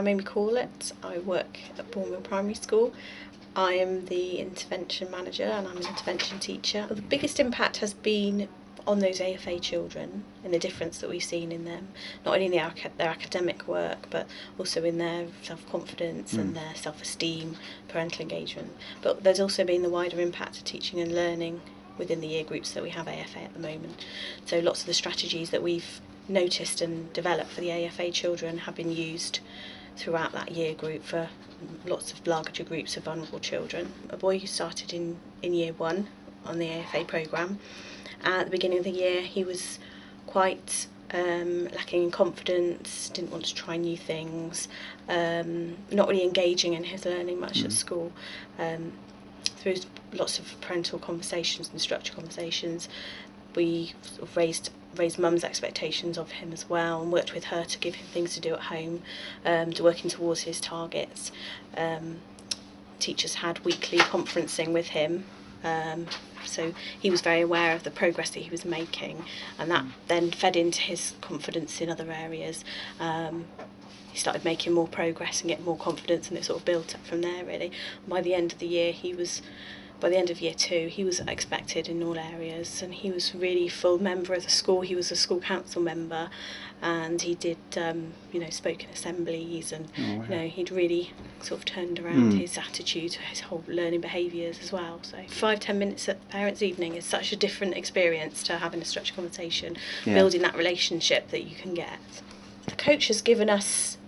I'm Amy Corlett. I work at Bournville Primary School. I am the intervention manager and I'm an intervention teacher. The biggest impact has been on those AFA children and the difference that we've seen in them, not only in their academic work but also in their self-confidence and their self-esteem, parental engagement. But there's also been the wider impact of teaching and learning within the year groups that we have AFA at the moment. So lots of the strategies that we've noticed and developed for the AFA children have been used throughout that year group for lots of larger groups of vulnerable children. A boy who started in year 1 on the AFA programme, at the beginning of the year he was quite lacking in confidence, didn't want to try new things, not really engaging in his learning much at school. Through lots of parental conversations and structured conversations, we sort of raised mum's expectations of him as well and worked with her to give him things to do at home, to working towards his targets. Teachers had weekly conferencing with him, so he was very aware of the progress that he was making, and that then fed into his confidence in other areas. He started making more progress and getting more confidence, and it sort of built up from there really. By the end of the year, by the end of year 2, he was expected in all areas, and he was really full member of the school. He was a school council member, and he did, spoke in assemblies, and he'd really sort of turned around his attitude, his whole learning behaviours as well. So 5-10 minutes at parents' evening is such a different experience to having a structured conversation, building that relationship that you can get. The coach has given us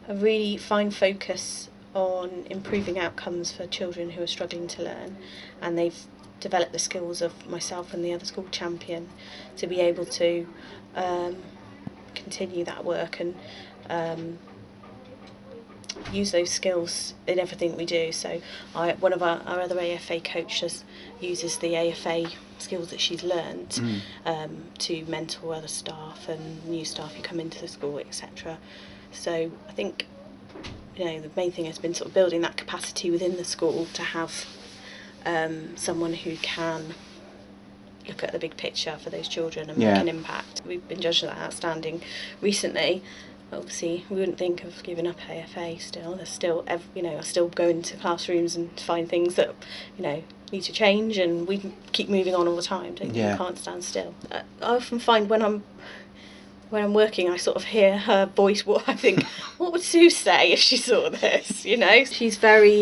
a really fine focus on improving outcomes for children who are struggling to learn, and they've developed the skills of myself and the other school champion to be able to continue that work and use those skills in everything we do. So one of our other AFA coaches uses the AFA skills that she's learnt to mentor other staff and new staff who come into the school, etc. So I think the main thing has been sort of building that capacity within the school to have someone who can look at the big picture for those children and make an impact. We've been judged as outstanding recently. Obviously, we wouldn't think of giving up AFA still. There's still, I still go into classrooms and find things that, need to change, and we keep moving on all the time, don't you? You can't stand still. I often find when I'm working, I sort of hear her voice. What I think, what would Sue say if she saw this? She's very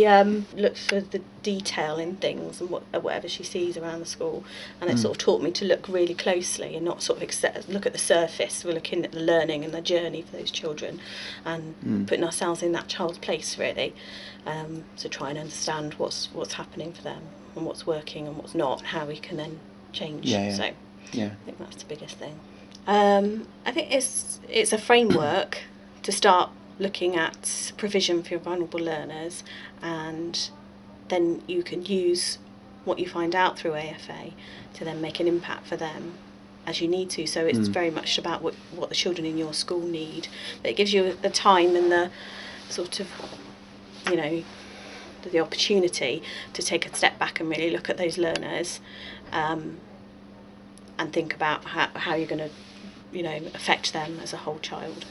looks for the detail in things and whatever she sees around the school, and it sort of taught me to look really closely and not sort of look at the surface. We're looking at the learning and the journey for those children, and putting ourselves in that child's place really, to try and understand what's happening for them and what's working and what's not, and how we can then change. So I think that's the biggest thing. I think it's a framework to start looking at provision for vulnerable learners, and then you can use what you find out through AFA to then make an impact for them as you need to. So it's very much about what the children in your school need. But it gives you the time and the sort of, the opportunity to take a step back and really look at those learners, and think about how you're going to affect them as a whole child.